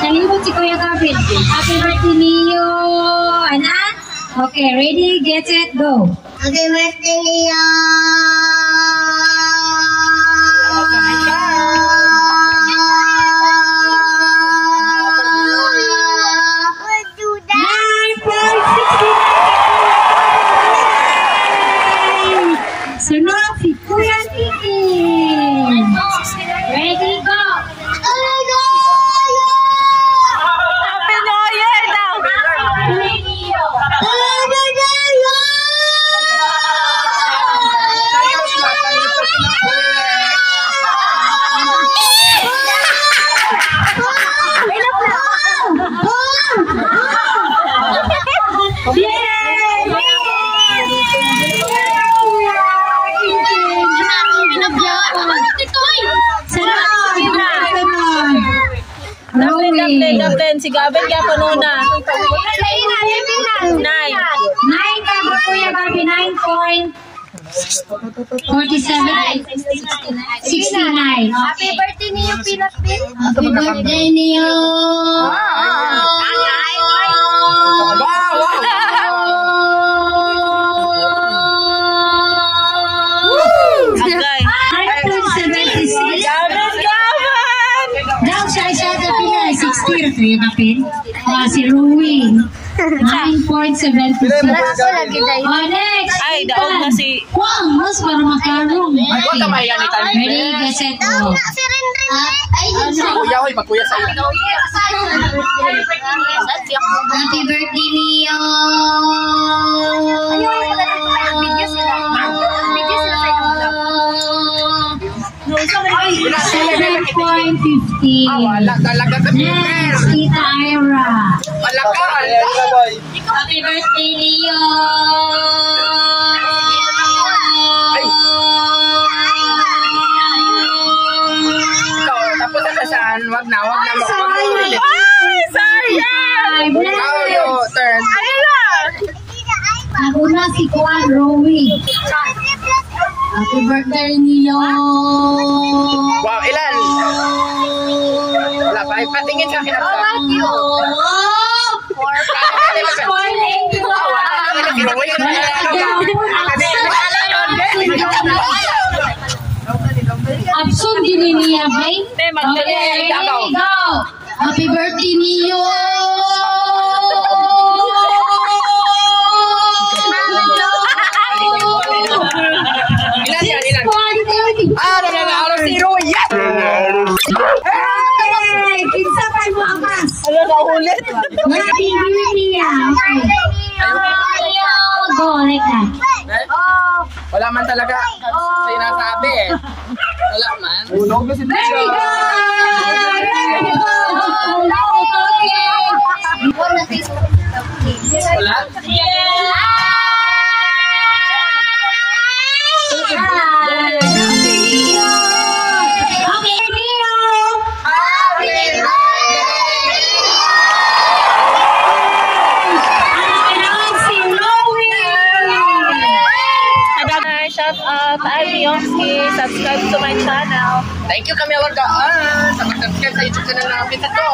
Nalimot si Kuya Gavin. Happy birthday, Leo. Ana? Okay, ready, get it, go. Happy birthday, Leo. Sunod si Kuya Kiki. Ready, go. Happy New Year daw! Daplin, si Gavin kaya panuna. 9. 9 ka ba, Kuya Gabi? 9.47. 69. Happy birthday niyo, Peanut Bill. Happy birthday niyo. Agay. 9.76. Daw siya sa Pilipinas. 60 ito yung kapin. Si Rui. 9.76. Next. Ay, daog na si... Wang, mas para makarong. Ready, get set, go. Magkuya sa iyo. Happy birthday niyo. 7.50. Wala talaga sa Next, Tita Ira. Wala ka. Happy birthday, Leo. Tapos na saan? Wag na. Ay, sayang! Your turn. Ayun na! Nauna si Kuan Rowi. Happy birthday, Leo. Wow, ilan? Wala pa. Patingin sa akin. Absent gini niya, bay. Okay, go. Happy birthday, Neo. Ilan yan? Zero. Yes! Hey! Pinsa pa mo amas. Ano na ulit? Happy birthday, niya. Go, like that. Wala man talaga. Sinasabi eh. Wala man. Very good! Wala? Shout out, I'm Yoski. Subscribe to my channel. Thank you, Camila Daan. Sa mag-subscribe sa YouTube channel namin ito.